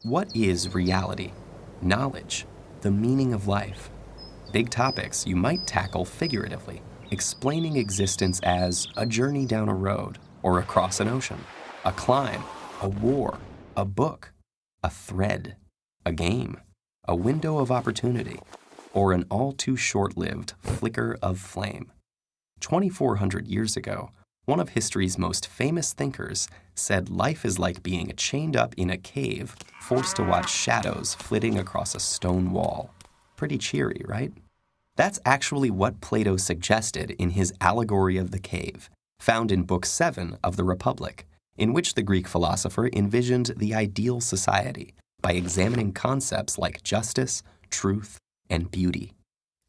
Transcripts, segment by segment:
What is reality? Knowledge? The meaning of life? Big topics you might tackle figuratively, explaining existence as a journey down a road or across an ocean, a climb, a war, a book, a thread, a game, a window of opportunity, or an all too short-lived flicker of flame. 2,400 years ago, one of history's most famous thinkers said life is like being chained up in a cave, forced to watch shadows flitting across a stone wall. Pretty cheery, right? That's actually what Plato suggested in his Alegory of the Cave, found in Book 7 of the Republic, in which the Greek philosopher envisioned the ideal society by examining concepts like justice, truth, and beauty.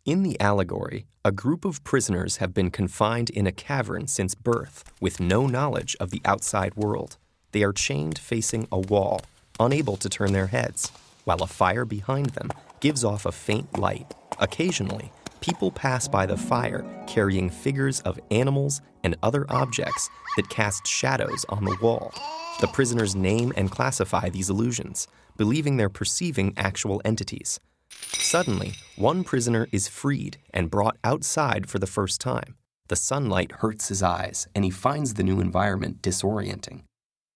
In the allegory, a group of prisoners have been confined in a cavern since birth with no knowledge of the outside world. They are chained facing a wall, unable to turn their heads, while a fire behind them gives off a faint light. Occasionally, people pass by the fire carrying figures of animals and other objects that cast shadows on the wall. The prisoners name and classify these illusions, believing they're perceiving actual entities. Suddenly, one prisoner is freed and brought outside for the first time. The sunlight hurts his eyes, and he finds the new environment disorienting.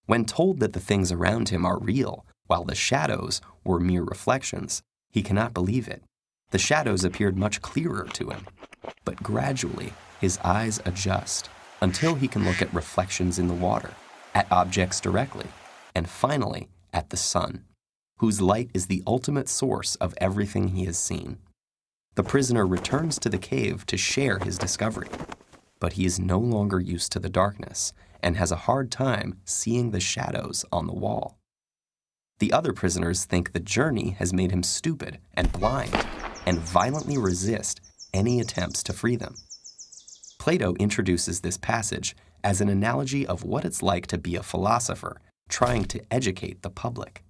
When told that the things around him are real, while the shadows were mere reflections, he cannot believe it. The shadows appeared much clearer to him. But gradually, his eyes adjust until he can look at reflections in the water, at objects directly, and finally, at the sun, whose light is the ultimate source of everything he has seen. The prisoner returns to the cave to share his discovery, but he is no longer used to the darkness and has a hard time seeing the shadows on the wall. The other prisoners think the journey has made him stupid and blind and violently resist any attempts to free them. Plato introduces this passage as an analogy of what it's like to be a philosopher trying to educate the public.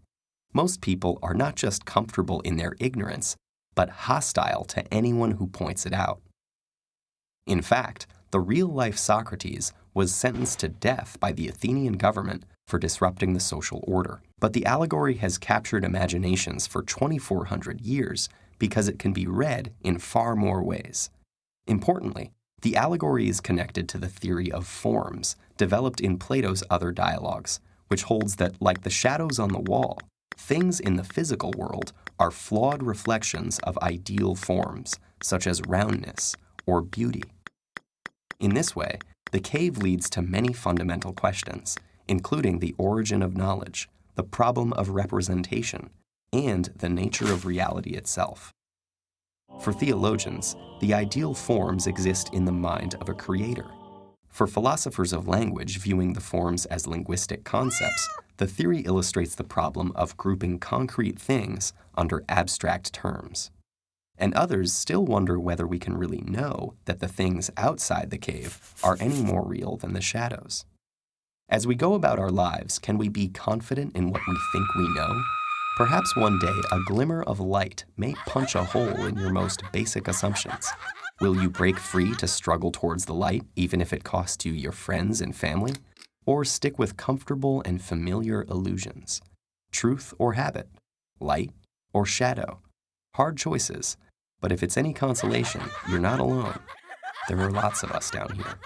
Most people are not just comfortable in their ignorance, but hostile to anyone who points it out. In fact, the real-life Socrates was sentenced to death by the Athenian government for disrupting the social order. But the allegory has captured imaginations for 2,400 years because it can be read in far more ways. Importantly, the allegory is connected to the theory of forms developed in Plato's other dialogues, which holds that, like the shadows on the wall, things in the physical world are flawed reflections of ideal forms, such as roundness or beauty. In this way, the cave leads to many fundamental questions, including the origin of knowledge, the problem of representation, and the nature of reality itself. For theologians, the ideal forms exist in the mind of a creator. For philosophers of language viewing the forms as linguistic concepts, the theory illustrates the problem of grouping concrete things under abstract terms. And others still wonder whether we can really know that the things outside the cave are any more real than the shadows. As we go about our lives, can we be confident in what we think we know? Perhaps one day a glimmer of light may punch a hole in your most basic assumptions. Will you break free to struggle towards the light, even if it costs you your friends and family? Or stick with comfortable and familiar illusions? Truth or habit? Light or shadow? Hard choices, but if it's any consolation, you're not alone. There are lots of us down here.